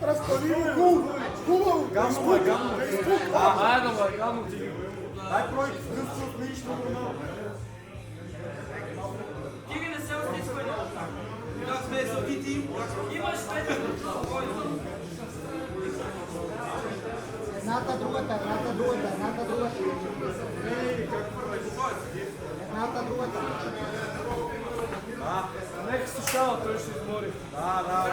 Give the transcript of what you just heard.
Разпали го гул! Хубаво! Гамно е, гамно. Айде, бе, гамно ти ги. Дай пройти, гъсто отлично. Ти не се отисквай много. Как сме забити? Имаш 5 минути. Едната, другата. Едната, другата. Нека се шава, той ще измори. Да.